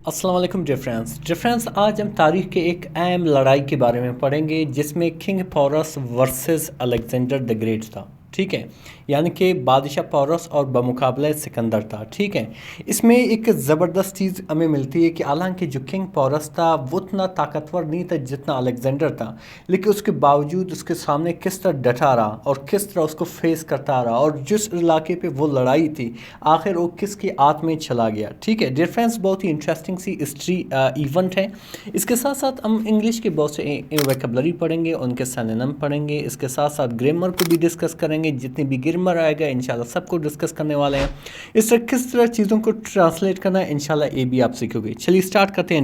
السلام علیکم ڈیفرنس آج ہم تاریخ کے ایک اہم لڑائی کے بارے میں پڑھیں گے جس میں king Porus versus Alexander the great تھا. ٹھیک ہے، یعنی کہ بادشاہ پورس اور بمقابلہ سکندر تھا. ٹھیک ہے، اس میں ایک زبردست چیز ہمیں ملتی ہے کہ حالانکہ جو کنگ پورس تھا وہ اتنا طاقتور نہیں تھا جتنا الیگزینڈر تھا، لیکن اس کے باوجود اس کے سامنے کس طرح ڈٹا رہا اور کس طرح اس کو فیس کرتا رہا، اور جس علاقے پہ وہ لڑائی تھی آخر وہ کس کی آت میں چلا گیا. ٹھیک ہے، ڈیفرنس بہت ہی انٹرسٹنگ سی ہسٹری ایونٹ ہے. اس کے ساتھ ساتھ ہم انگلش کے بہت سے ویکیبلری پڑھیں گے، ان کے سینونیم پڑھیں گے، اس کے ساتھ ساتھ گرامر کو بھی ڈسکس کریں گے. جتنی بھی گرامر آئے گا انشاءاللہ سب کو ڈسکس کرنے والے ہیں. اس طرح کس طرح چیزوں کو ٹرانسلیٹ کرنا ہے انشاءاللہ یہ بھی آپ سیکھو گے. چلیے سٹارٹ کرتے ہیں.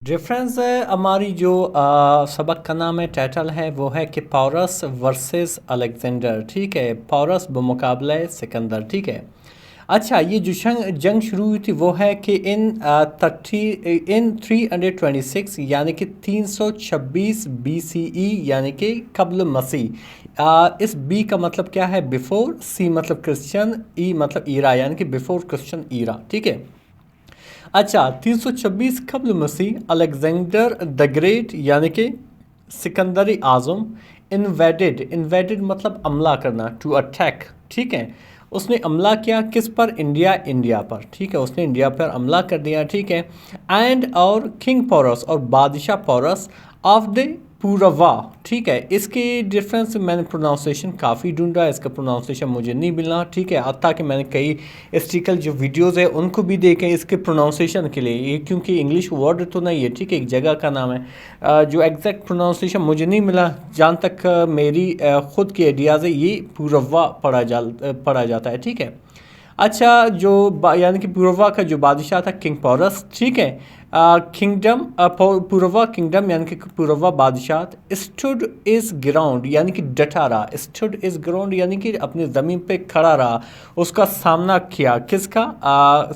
ڈیفرنس ہماری جو سبق کا نام ہے، ٹائٹل ہے، وہ ہے کہ پورس ورسز الیگزینڈر. ٹھیک ہے، پورس بمقابلہ سکندر. ٹھیک ہے، اچھا یہ جو جنگ شروع ہوئی تھی وہ ہے کہ ان 326 یعنی کہ 326 BCE یعنی کہ قبل مسیح. اس بی کا مطلب کیا ہے؟ بیفور، سی مطلب کرسچن، ای مطلب ایرا یعنی کہ بیفور کرسچن ایرا. ٹھیک ہے، اچھا 326 قبل مسیح الیگزینڈر دا گریٹ یعنی کہ سکندر اعظم انویڈڈ مطلب حملہ کرنا، ٹو اٹیک. ٹھیک ہے، اس نے حملہ کیا کس پر؟ انڈیا پر. ٹھیک ہے، اس نے انڈیا پر حملہ کر دیا. ٹھیک ہے، اینڈ اور کنگ پورس اور بادشاہ پورس آف دا پوروا. ٹھیک ہے، اس کے ڈفرینس میں نے پروناؤنسیشن کافی ڈھونڈا، اس کا پروناؤنسیشن مجھے نہیں ملا. ٹھیک ہے، حتیٰ کہ میں نے کئی ہسٹریکل جو ویڈیوز ہیں ان کو بھی دیکھے اس کے پروناؤنسیشن کے لیے، یہ کیونکہ انگلش ورڈ تو نہیں ہے. ٹھیک ہے، ایک جگہ کا نام ہے جو ایگزیکٹ پروناؤنسیشن مجھے نہیں ملا. جہاں تک میری خود کی آئیڈیاز ہے یہ پوروا پڑھا جاتا ہے. ٹھیک ہے، اچھا جو یعنی کہ پوروا کا جو بادشاہ تھا کنگ پورس. ٹھیک ہے، کنگڈم پوروا کنگڈم یعنی کہ پوروا بادشاہ اسٹوڈ از گراؤنڈ یعنی کہ ڈٹا رہا. اسٹوڈ از گراؤنڈ یعنی کہ اپنی زمین پہ کھڑا رہا، اس کا سامنا کیا کس کا؟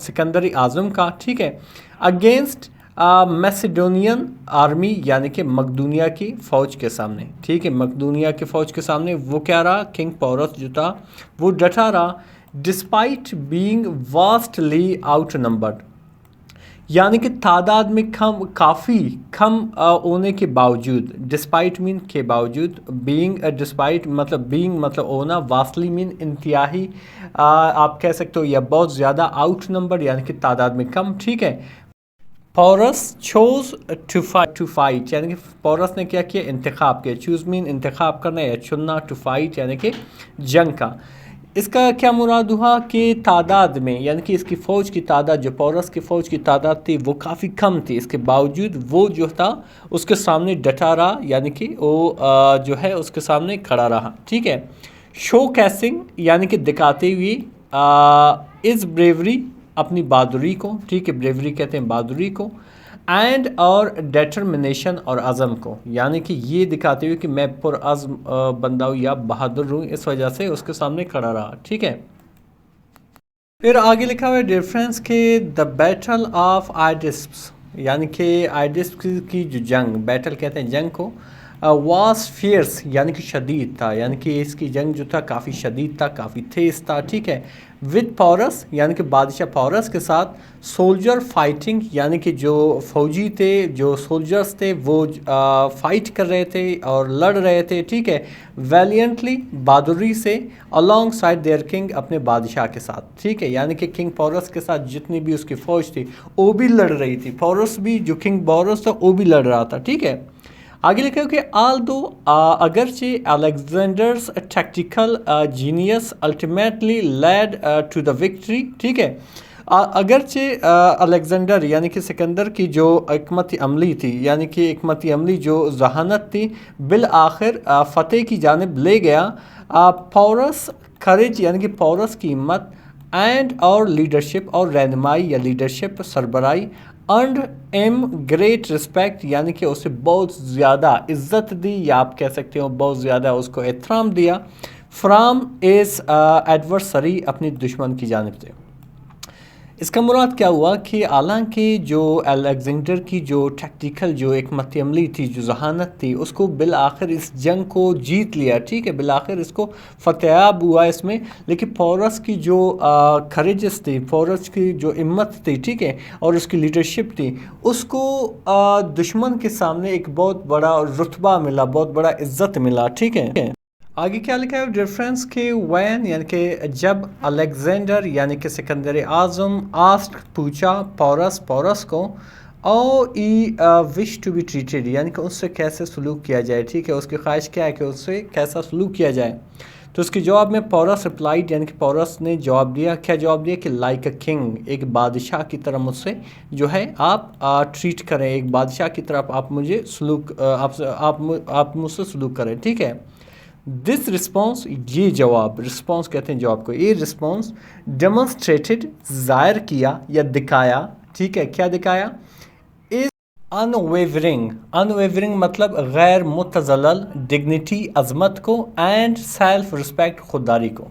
سکندر اعظم کا. ٹھیک ہے، اگینسٹ میسیڈونین آرمی یعنی کہ مقدونیہ کی فوج کے سامنے. ٹھیک ہے، مقدونیہ کی فوج کے سامنے وہ کیا رہا؟ کنگ پورس جو تھا وہ ڈٹا رہا. Despite being vastly out numbered یعنی کہ تعداد میں کافی کم ہونے کے باوجود. ڈسپائٹ مین کے باوجود، ڈسپائٹ مطلب ہونا، واسٹلی مین انتہائی آپ کہہ سکتے ہو یا بہت زیادہ، آؤٹ نمبر یعنی کہ تعداد میں کم. ٹھیک ہے، پورس چوز ٹو فائٹ یعنی کہ پورس نے کیا کیا؟ انتخاب کیا. چوز مین انتخاب کرنا یا چننا، ٹو فائٹ یعنی کہ جنگ کا. اس کا کیا مراد ہوا کہ تعداد میں یعنی کہ اس کی فوج کی تعداد، جو پورس کی فوج کی تعداد تھی وہ کافی کم تھی، اس کے باوجود وہ جو تھا اس کے سامنے ڈٹا رہا یعنی کہ وہ جو ہے اس کے سامنے کھڑا رہا. ٹھیک ہے، شو کیسنگ یعنی کہ دکھاتے ہوئے از بریوری اپنی بہادری کو. ٹھیک ہے، بریوری کہتے ہیں بہادری کو. اینڈ اور ڈیٹرمنیشن اور عزم کو یعنی کہ یہ دکھاتے ہوئے کہ میں پرعزم بندہ ہوں یا بہادر ہوں، اس وجہ سے اس کے سامنے کھڑا رہا. ٹھیک ہے، پھر آگے لکھا ہوا ہے ڈیفرنس کے دا بیٹل آف آئیڈسپس یعنی کہ آئیڈسپس کی جو جنگ، بیٹل کہتے ہیں جنگ کو، واس فیئرس یعنی کہ شدید تھا، یعنی کہ اس کی جنگ جو تھا کافی شدید تھا، کافی تیز تھا. ٹھیک ہے، ود پورس یعنی کہ بادشاہ پورس کے ساتھ، سولجر فائٹنگ یعنی کہ جو فوجی تھے، جو سولجرز تھے وہ فائٹ کر رہے تھے اور لڑ رہے تھے. ٹھیک ہے، ویلینٹلی بہادری سے، along سائڈ دیئر کنگ اپنے بادشاہ کے ساتھ. ٹھیک ہے، یعنی کہ کنگ پورس کے ساتھ جتنی بھی اس کی فوج تھی وہ بھی لڑ رہی تھی، پورس بھی جو کنگ پورس تھا وہ بھی لڑ رہا تھا. ٹھیک ہے، آگے لکھا کہ آلدو اگرچہ Alexander's tactical genius ultimately lead to the victory. ٹھیک ہے، اگرچہ الیگزینڈر یعنی کہ سکندر کی جو حکمت عملی تھی یعنی کہ حکمت عملی جو ذہانت تھی بالآخر فتح کی جانب لے گیا. پورس کریج یعنی کہ پورس کی ہمت، اینڈ اور لیڈرشپ اور رہنمائی یا لیڈرشپ سربراہی، ارنڈ ایم گریٹ رسپیکٹ یعنی کہ اسے بہت زیادہ عزت دی یا آپ کہہ سکتے ہو بہت زیادہ اس کو احترام دیا، فرام ایز ایڈورسری اپنی دشمن کی جانب سے. इसका मुराद क्या हुआ कि हालांकि जो अलेक्जेंडर की जो टैक्टिकल जो एक मत्ती अमली थी, जो जहानत थी, उसको बिल आखिर इस जंग को जीत लिया, ठीक है, बिल आखिर इसको फतेहाब हुआ इसमें, लेकिन पोरस की जो करेजस थी, पोरस की जो हिम्मत थी, ठीक है, और उसकी लीडरशिप थी, उसको दुश्मन के सामने एक बहुत बड़ा रुतबा मिला, बहुत बड़ा इज्जत मिला, ठीक है। आगे क्या लिखा है डिफरेंस के वैन यानी कि जब अलेक्जेंडर यानी कि सिकंदर आज़म आस्क पूछा पोरस को और ई विश टू बी ट्रीटेड यानी कि उससे कैसे सलूक किया जाए, ठीक है, उसकी ख्वाहिश क्या है कि उससे कैसा सलूक किया जाए, तो उसके जवाब में पोरस रिप्लाइड यानी कि पोरस ने जवाब दिया, क्या जवाब दिया कि लाइक अ किंग, एक बादशाह की तरह मुझसे जो है आप ट्रीट करें, एक बादशाह की तरफ आप मुझे सलूक आप मुझसे सलूक करें, ठीक है। दिस रिस्पॉन्स, ये जवाब, रिस्पॉन्स कहते हैं जवाब को, ये रिस्पॉन्स डेमोन्स्ट्रेटेड, ज़ाहिर किया या दिखाया, ठीक है, क्या दिखाया, इज अनवेवरिंग मतलब गैर मुतज़ल्लल, डिग्निटी अज़मत को, एंड सेल्फ रिस्पेक्ट खुददारी को,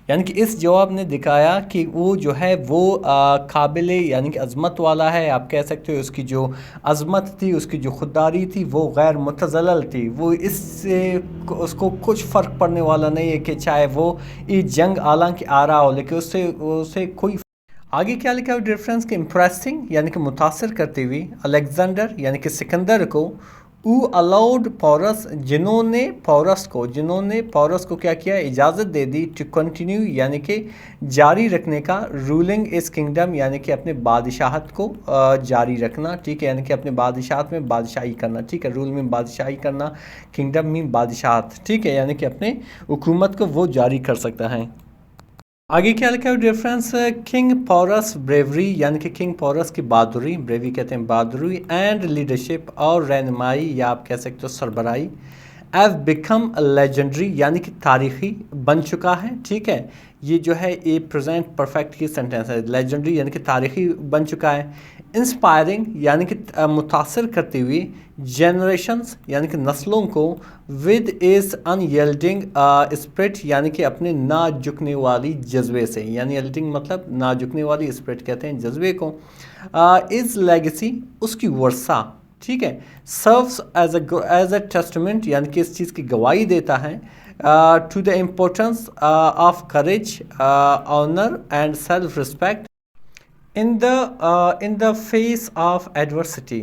यानी कि इस जवाब ने दिखाया कि वो जो है वो काबिल यानी कि अज़मत वाला है, आप कह सकते हो उसकी जो अज़मत थी, उसकी जो खुददारी थी वो गैर मुतज़ल्लल थी, वो इससे उसको कुछ फ़र्क पड़ने वाला नहीं है कि चाहे वो ये जंग हालांकि आ रहा हो, लेकिन उससे कोई। आगे क्या लिखा है डिफरेंस के इम्प्रेसिंग यानी कि मुतासर करते हुए अलेक्जेंडर यानी कि सिकंदर को, ऊ अलाउड पोरस जिन्होंने पोरस को क्या किया, इजाज़त दे दी, टू कंटिन्यू यानी कि जारी रखने का, रूलिंग इस किंगडम यानी कि अपने बादशाहत को जारी रखना, ठीक है, यानी कि अपने बादशाहत में बादशाही करना, ठीक है, रूल में बादशाही करना, किंगडम में बादशाहत, ठीक है, यानी कि अपने हुकूमत को वो जारी कर सकता है। आगे क्या लिखा है डिफरेंस, किंग पोरस ब्रेवरी यानी कि किंग पोरस की बहादुरी, ब्रेवरी कहते हैं बहादुरी, एंड लीडरशिप और रहनुमाई या आप कह सकते हो सरबराही, हैव बिकम लेजेंडरी यानी कि तारीखी बन चुका है, ठीक है, ये जो है ये प्रेजेंट परफेक्ट की सेंटेंस है, लेजेंडरी यानी कि तारीखी बन चुका है, इंस्पायरिंग यानी कि मुतासर करते हुए, जनरेशन्स यानी कि नस्लों को, विद इज़ अनयल्डिंग स्पिरिट यानी कि अपने ना झुकने वाली जज्बे से, यानी यल्डिंग मतलब ना झुकने वाली, स्पिरिट कहते हैं जज्बे को, इज़ लेगेसी उसकी वर्सा, ठीक है, सर्व्स एज अ टेस्टमेंट यानी कि इस चीज़ की गवाही देता है, to the importance of courage, honour and self respect in the face of adversity,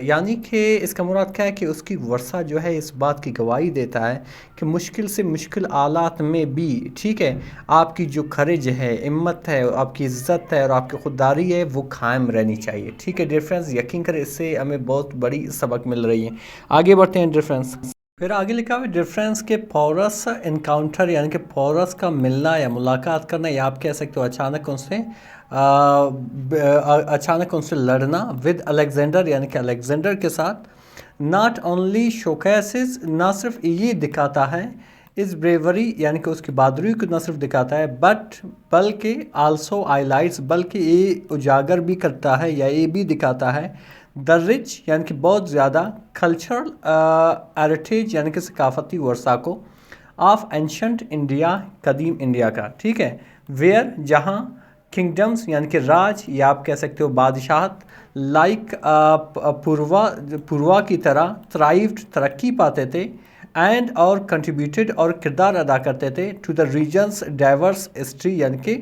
यानी कि इसका मुराद क्या है कि उसकी वर्सा जो है इस बात की गवाही देता है कि मुश्किल से मुश्किल हालात में भी, ठीक है, आपकी जो खर्ज है, हिम्मत है, आपकी इज़्ज़त है और आपकी खुददारी है वो कायम रहनी चाहिए, ठीक है। डिफरेंस यकीन करें इससे हमें बहुत बड़ी सबक मिल रही है। आगे बढ़ते हैं डिफरेंस, फिर आगे लिखा हुआ डिफरेंस के पोरस इनकाउंटर यानी कि पोरस का मिलना या मुलाकात करना, या आप कह सकते हो अचानक उनसे लड़ना, विद अलेक्जेंडर यानी कि अलेक्जेंडर के साथ, नॉट ओनली शोकेसेस ना सिर्फ ये दिखाता है, इस ब्रेवरी यानी कि उसकी बहादुरी को न सिर्फ दिखाता है, बल्कि आल्सो हाईलाइट्स बल्कि ये उजागर भी करता है या ये भी दिखाता है, द रिच यानी कि बहुत ज़्यादा, कल्चरल हेरिटेज यानी कि सकाफती वर्सा को, ऑफ एंशंट इंडिया कदीम इंडिया का, ठीक है, वेयर जहाँ, किंगडम्स यानी कि राज या आप कह सकते हो बादशाहत, लाइक पूर्वा की तरह, थ्राइव्ड तरक्की पाते थे, एंड और कंट्रीब्यूटेड और किरदार अदा करते थे, to the reasons diverse history यानी कि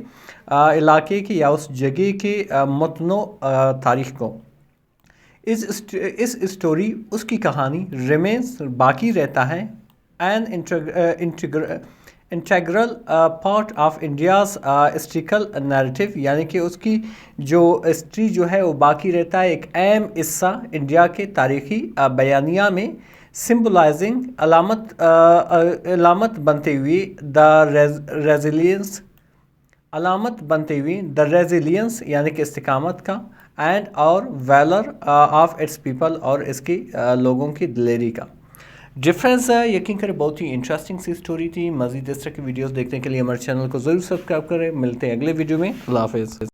इलाके की या उस जगह के मतनो तारीख को, इस स्टोरी उसकी कहानी, रिमेन्स बाकी रहता है, an integral part of India's historical narrative यानी कि उसकी जो हिस्ट्री जो है वो बाकी रहता है, एक अहम हिस्सा इंडिया के तारीख़ी बयानिया में, सिम्बलाइजिंग अलामत बनते हुए द रेजिलियंस यानी कि इस्तिकामत का, एंड और वैलर ऑफ इट्स पीपल और इसके लोगों की दिलेरी का। डिफरेंस यकीन करें बहुत ही इंटरेस्टिंग सी स्टोरी थी। मज़ीद इस तरह की वीडियोस देखने के लिए हमारे चैनल को ज़रूर सब्सक्राइब करें। मिलते हैं अगले वीडियो में। अल्लाह हाफ़िज़।